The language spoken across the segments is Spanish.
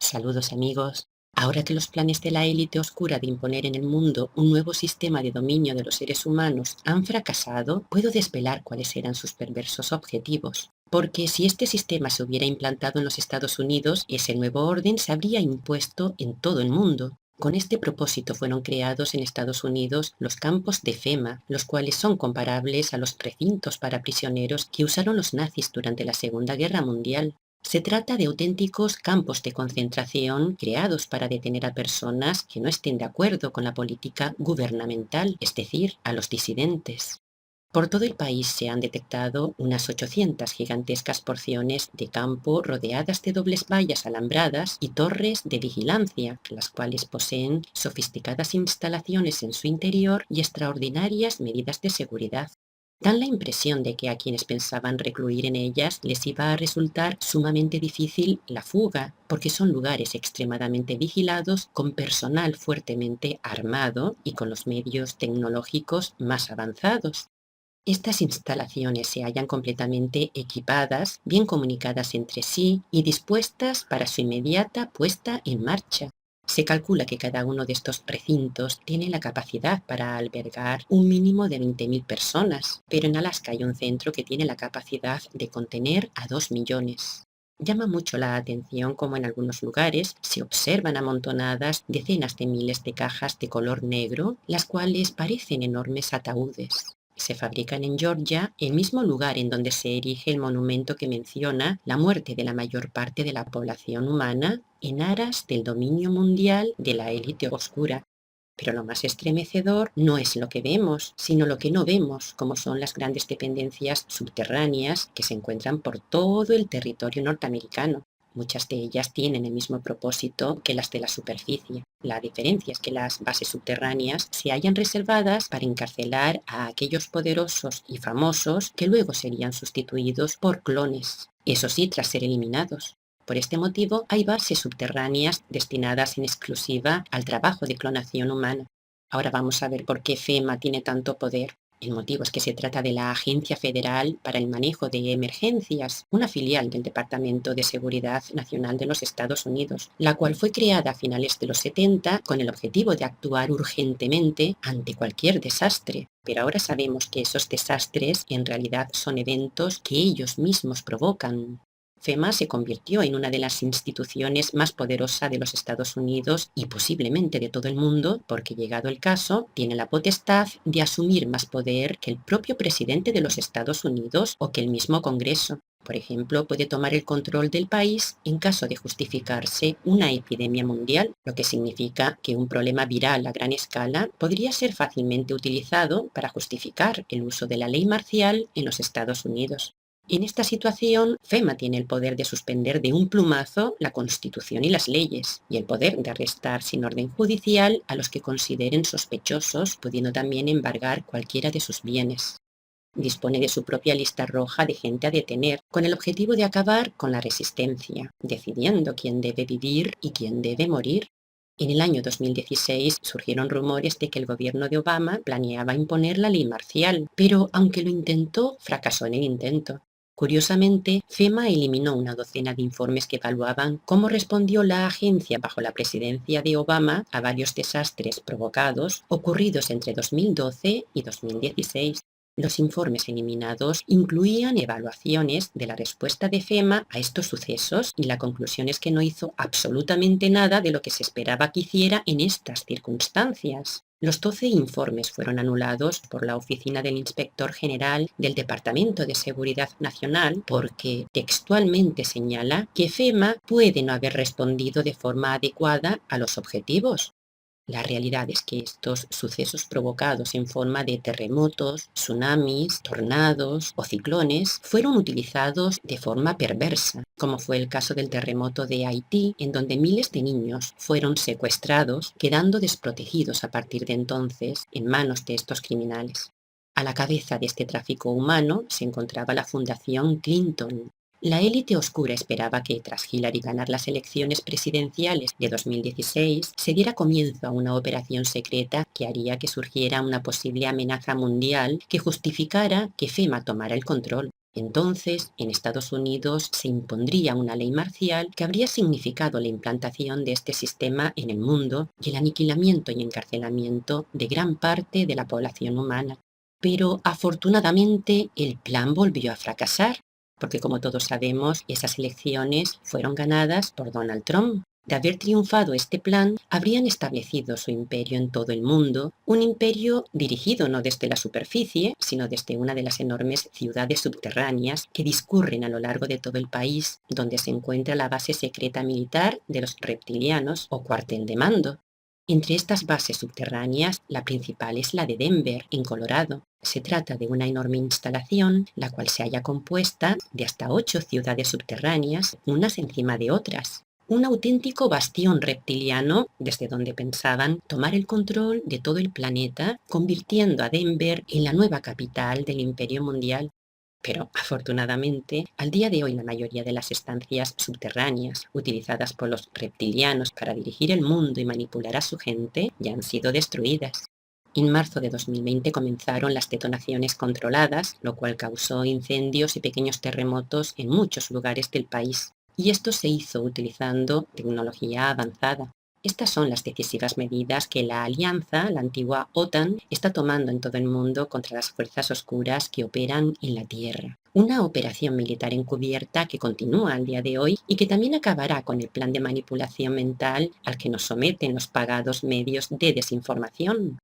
Saludos amigos. Ahora que los planes de la élite oscura de imponer en el mundo un nuevo sistema de dominio de los seres humanos han fracasado, puedo desvelar cuáles eran sus perversos objetivos. Porque si este sistema se hubiera implantado en los Estados Unidos, ese nuevo orden se habría impuesto en todo el mundo. Con este propósito fueron creados en Estados Unidos los campos de FEMA, los cuales son comparables a los recintos para prisioneros que usaron los nazis durante la Segunda Guerra Mundial. Se trata de auténticos campos de concentración creados para detener a personas que no estén de acuerdo con la política gubernamental, es decir, a los disidentes. Por todo el país se han detectado unas 800 gigantescas porciones de campo rodeadas de dobles vallas alambradas y torres de vigilancia, las cuales poseen sofisticadas instalaciones en su interior y extraordinarias medidas de seguridad. Dan la impresión de que a quienes pensaban recluir en ellas les iba a resultar sumamente difícil la fuga, porque son lugares extremadamente vigilados, con personal fuertemente armado y con los medios tecnológicos más avanzados. Estas instalaciones se hallan completamente equipadas, bien comunicadas entre sí y dispuestas para su inmediata puesta en marcha. Se calcula que cada uno de estos recintos tiene la capacidad para albergar un mínimo de 20.000 personas, pero en Alaska hay un centro que tiene la capacidad de contener a 2 millones. Llama mucho la atención cómo en algunos lugares se observan amontonadas decenas de miles de cajas de color negro, las cuales parecen enormes ataúdes. Se fabrican en Georgia, el mismo lugar en donde se erige el monumento que menciona la muerte de la mayor parte de la población humana en aras del dominio mundial de la élite oscura. Pero lo más estremecedor no es lo que vemos, sino lo que no vemos, como son las grandes dependencias subterráneas que se encuentran por todo el territorio norteamericano. Muchas de ellas tienen el mismo propósito que las de la superficie. La diferencia es que las bases subterráneas se hallan reservadas para encarcelar a aquellos poderosos y famosos que luego serían sustituidos por clones, eso sí, tras ser eliminados. Por este motivo, hay bases subterráneas destinadas en exclusiva al trabajo de clonación humana. Ahora vamos a ver por qué FEMA tiene tanto poder. El motivo es que se trata de la Agencia Federal para el Manejo de Emergencias, una filial del Departamento de Seguridad Nacional de los Estados Unidos, la cual fue creada a finales de los 70 con el objetivo de actuar urgentemente ante cualquier desastre. Pero ahora sabemos que esos desastres en realidad son eventos que ellos mismos provocan. FEMA se convirtió en una de las instituciones más poderosas de los Estados Unidos y posiblemente de todo el mundo, porque llegado el caso, tiene la potestad de asumir más poder que el propio presidente de los Estados Unidos o que el mismo Congreso. Por ejemplo, puede tomar el control del país en caso de justificarse una epidemia mundial, lo que significa que un problema viral a gran escala podría ser fácilmente utilizado para justificar el uso de la ley marcial en los Estados Unidos. En esta situación, FEMA tiene el poder de suspender de un plumazo la Constitución y las leyes, y el poder de arrestar sin orden judicial a los que consideren sospechosos, pudiendo también embargar cualquiera de sus bienes. Dispone de su propia lista roja de gente a detener, con el objetivo de acabar con la resistencia, decidiendo quién debe vivir y quién debe morir. En el año 2016 surgieron rumores de que el gobierno de Obama planeaba imponer la ley marcial, pero aunque lo intentó, fracasó en el intento. Curiosamente, FEMA eliminó una docena de informes que evaluaban cómo respondió la agencia bajo la presidencia de Obama a varios desastres provocados ocurridos entre 2012 y 2016. Los informes eliminados incluían evaluaciones de la respuesta de FEMA a estos sucesos y la conclusión es que no hizo absolutamente nada de lo que se esperaba que hiciera en estas circunstancias. Los 12 informes fueron anulados por la Oficina del Inspector General del Departamento de Seguridad Nacional porque textualmente señala que FEMA puede no haber respondido de forma adecuada a los objetivos. La realidad es que estos sucesos provocados en forma de terremotos, tsunamis, tornados o ciclones fueron utilizados de forma perversa, como fue el caso del terremoto de Haití, en donde miles de niños fueron secuestrados, quedando desprotegidos a partir de entonces en manos de estos criminales. A la cabeza de este tráfico humano se encontraba la Fundación Clinton. La élite oscura esperaba que, tras Hillary ganar las elecciones presidenciales de 2016, se diera comienzo a una operación secreta que haría que surgiera una posible amenaza mundial que justificara que FEMA tomara el control. Entonces, en Estados Unidos se impondría una ley marcial que habría significado la implantación de este sistema en el mundo y el aniquilamiento y encarcelamiento de gran parte de la población humana. Pero afortunadamente el plan volvió a fracasar, porque como todos sabemos, esas elecciones fueron ganadas por Donald Trump. De haber triunfado este plan, habrían establecido su imperio en todo el mundo, un imperio dirigido no desde la superficie, sino desde una de las enormes ciudades subterráneas que discurren a lo largo de todo el país, donde se encuentra la base secreta militar de los reptilianos o cuartel de mando. Entre estas bases subterráneas, la principal es la de Denver, en Colorado. Se trata de una enorme instalación, la cual se halla compuesta de hasta 8 ciudades subterráneas, unas encima de otras. Un auténtico bastión reptiliano desde donde pensaban tomar el control de todo el planeta, convirtiendo a Denver en la nueva capital del Imperio Mundial. Pero, afortunadamente, al día de hoy la mayoría de las estancias subterráneas utilizadas por los reptilianos para dirigir el mundo y manipular a su gente ya han sido destruidas. En marzo de 2020 comenzaron las detonaciones controladas, lo cual causó incendios y pequeños terremotos en muchos lugares del país. Y esto se hizo utilizando tecnología avanzada. Estas son las decisivas medidas que la Alianza, la antigua OTAN, está tomando en todo el mundo contra las fuerzas oscuras que operan en la Tierra. Una operación militar encubierta que continúa al día de hoy y que también acabará con el plan de manipulación mental al que nos someten los pagados medios de desinformación.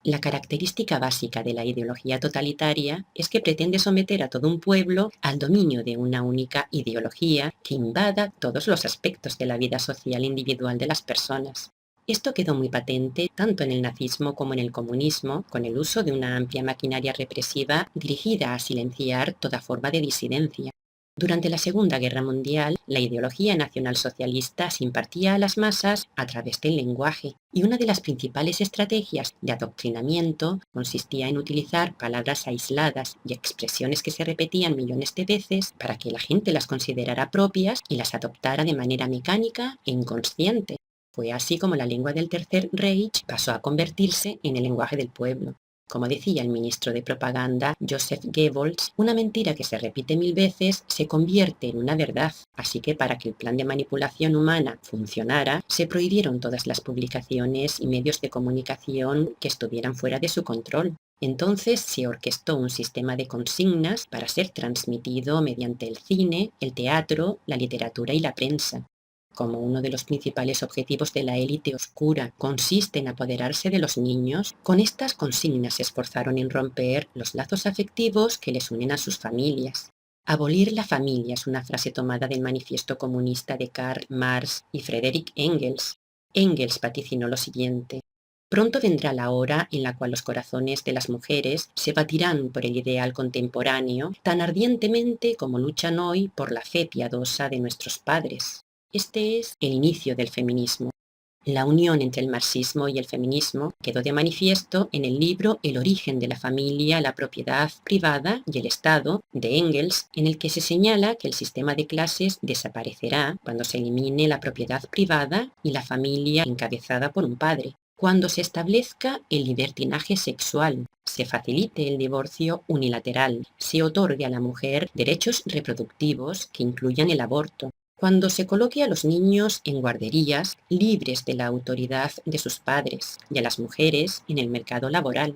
La característica básica de la ideología totalitaria es que pretende someter a todo un pueblo al dominio de una única ideología que invada todos los aspectos de la vida social individual de las personas. Esto quedó muy patente tanto en el nazismo como en el comunismo, con el uso de una amplia maquinaria represiva dirigida a silenciar toda forma de disidencia. Durante la Segunda Guerra Mundial, la ideología nacionalsocialista se impartía a las masas a través del lenguaje, y una de las principales estrategias de adoctrinamiento consistía en utilizar palabras aisladas y expresiones que se repetían millones de veces para que la gente las considerara propias y las adoptara de manera mecánica e inconsciente. Fue así como la lengua del Tercer Reich pasó a convertirse en el lenguaje del pueblo. Como decía el ministro de propaganda Joseph Goebbels, una mentira que se repite 1000 veces se convierte en una verdad. Así que para que el plan de manipulación humana funcionara, se prohibieron todas las publicaciones y medios de comunicación que estuvieran fuera de su control. Entonces se orquestó un sistema de consignas para ser transmitido mediante el cine, el teatro, la literatura y la prensa. Como uno de los principales objetivos de la élite oscura consiste en apoderarse de los niños, con estas consignas se esforzaron en romper los lazos afectivos que les unen a sus familias. Abolir la familia es una frase tomada del manifiesto comunista de Karl Marx y Friedrich Engels. Engels vaticinó lo siguiente: pronto vendrá la hora en la cual los corazones de las mujeres se batirán por el ideal contemporáneo tan ardientemente como luchan hoy por la fe piadosa de nuestros padres. Este es el inicio del feminismo. La unión entre el marxismo y el feminismo quedó de manifiesto en el libro El origen de la familia, la propiedad privada y el Estado, de Engels, en el que se señala que el sistema de clases desaparecerá cuando se elimine la propiedad privada y la familia encabezada por un padre, cuando se establezca el libertinaje sexual, se facilite el divorcio unilateral, se otorgue a la mujer derechos reproductivos que incluyan el aborto, cuando se coloque a los niños en guarderías libres de la autoridad de sus padres y a las mujeres en el mercado laboral.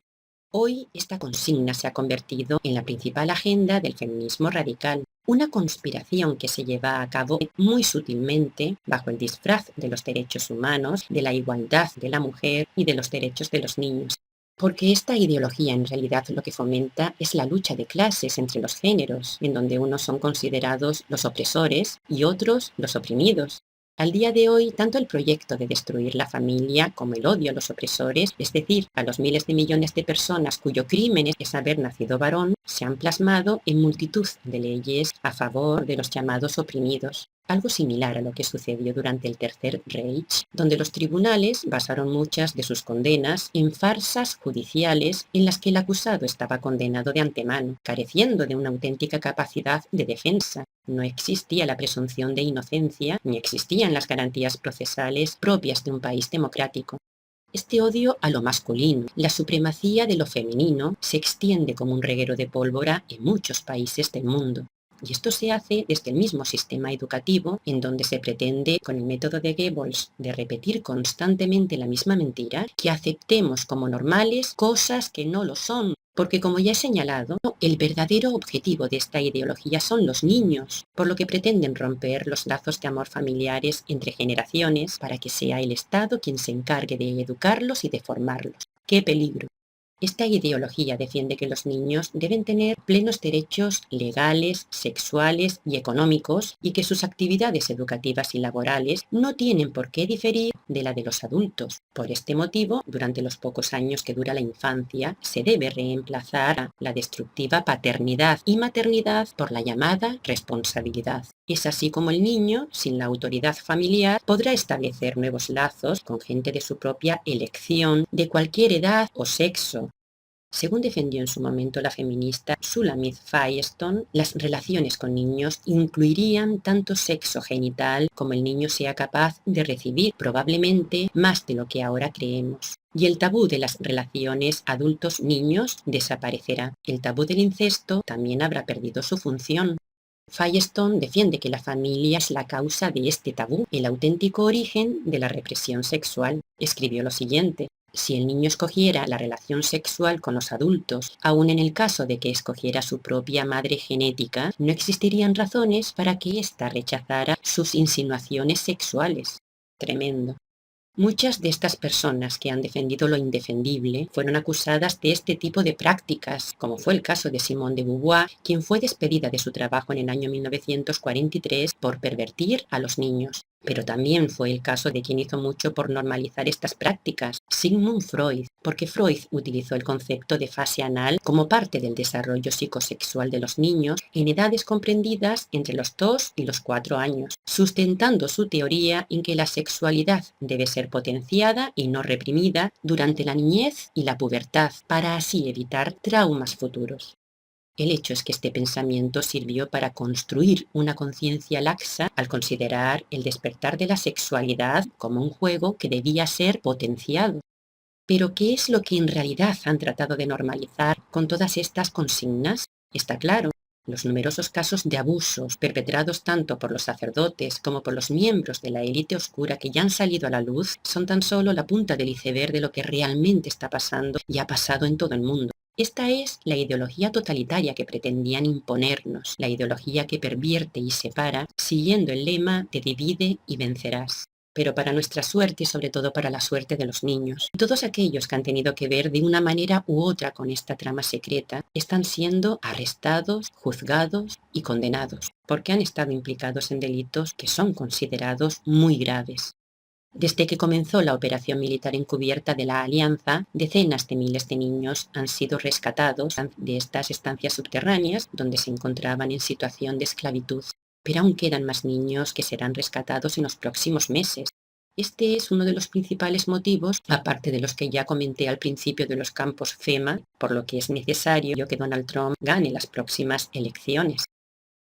Hoy esta consigna se ha convertido en la principal agenda del feminismo radical, una conspiración que se lleva a cabo muy sutilmente bajo el disfraz de los derechos humanos, de la igualdad de la mujer y de los derechos de los niños. Porque esta ideología en realidad lo que fomenta es la lucha de clases entre los géneros, en donde unos son considerados los opresores y otros los oprimidos. Al día de hoy, tanto el proyecto de destruir la familia como el odio a los opresores, es decir, a los miles de millones de personas cuyo crimen es haber nacido varón, se han plasmado en multitud de leyes a favor de los llamados oprimidos. Algo similar a lo que sucedió durante el Tercer Reich, donde los tribunales basaron muchas de sus condenas en farsas judiciales en las que el acusado estaba condenado de antemano, careciendo de una auténtica capacidad de defensa. No existía la presunción de inocencia, ni existían las garantías procesales propias de un país democrático. Este odio a lo masculino, la supremacía de lo femenino, se extiende como un reguero de pólvora en muchos países del mundo. Y esto se hace desde el mismo sistema educativo en donde se pretende, con el método de Goebbels, de repetir constantemente la misma mentira, que aceptemos como normales cosas que no lo son. Porque como ya he señalado, el verdadero objetivo de esta ideología son los niños, por lo que pretenden romper los lazos de amor familiares entre generaciones para que sea el Estado quien se encargue de educarlos y de formarlos. ¡Qué peligro! Esta ideología defiende que los niños deben tener plenos derechos legales, sexuales y económicos y que sus actividades educativas y laborales no tienen por qué diferir de la de los adultos. Por este motivo, durante los pocos años que dura la infancia, se debe reemplazar la destructiva paternidad y maternidad por la llamada responsabilidad. Es así como el niño, sin la autoridad familiar, podrá establecer nuevos lazos con gente de su propia elección, de cualquier edad o sexo. Según defendió en su momento la feminista Shulamit Firestone, las relaciones con niños incluirían tanto sexo genital como el niño sea capaz de recibir, probablemente más de lo que ahora creemos. Y el tabú de las relaciones adultos-niños desaparecerá. El tabú del incesto también habrá perdido su función. Firestone defiende que la familia es la causa de este tabú, el auténtico origen de la represión sexual. Escribió lo siguiente: si el niño escogiera la relación sexual con los adultos, aun en el caso de que escogiera su propia madre genética, no existirían razones para que ésta rechazara sus insinuaciones sexuales. Tremendo. Muchas de estas personas que han defendido lo indefendible fueron acusadas de este tipo de prácticas, como fue el caso de Simone de Beauvoir, quien fue despedida de su trabajo en el año 1943 por pervertir a los niños. Pero también fue el caso de quien hizo mucho por normalizar estas prácticas, Sigmund Freud, porque Freud utilizó el concepto de fase anal como parte del desarrollo psicosexual de los niños en edades comprendidas entre los 2 y los 4 años, sustentando su teoría en que la sexualidad debe ser potenciada y no reprimida durante la niñez y la pubertad, para así evitar traumas futuros. El hecho es que este pensamiento sirvió para construir una conciencia laxa al considerar el despertar de la sexualidad como un juego que debía ser potenciado. Pero ¿qué es lo que en realidad han tratado de normalizar con todas estas consignas? Está claro. Los numerosos casos de abusos perpetrados tanto por los sacerdotes como por los miembros de la élite oscura que ya han salido a la luz son tan solo la punta del iceberg de lo que realmente está pasando y ha pasado en todo el mundo. Esta es la ideología totalitaria que pretendían imponernos, la ideología que pervierte y separa, siguiendo el lema de divide y vencerás. Pero para nuestra suerte y sobre todo para la suerte de los niños, todos aquellos que han tenido que ver de una manera u otra con esta trama secreta están siendo arrestados, juzgados y condenados, porque han estado implicados en delitos que son considerados muy graves. Desde que comenzó la operación militar encubierta de la Alianza, decenas de miles de niños han sido rescatados de estas estancias subterráneas donde se encontraban en situación de esclavitud. Pero aún quedan más niños que serán rescatados en los próximos meses. Este es uno de los principales motivos, aparte de los que ya comenté al principio de los campos FEMA, por lo que es necesario que Donald Trump gane las próximas elecciones.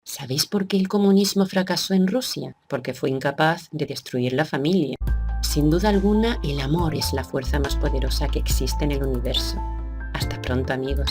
¿Sabéis por qué el comunismo fracasó en Rusia? Porque fue incapaz de destruir la familia. Sin duda alguna, el amor es la fuerza más poderosa que existe en el universo. Hasta pronto, amigos.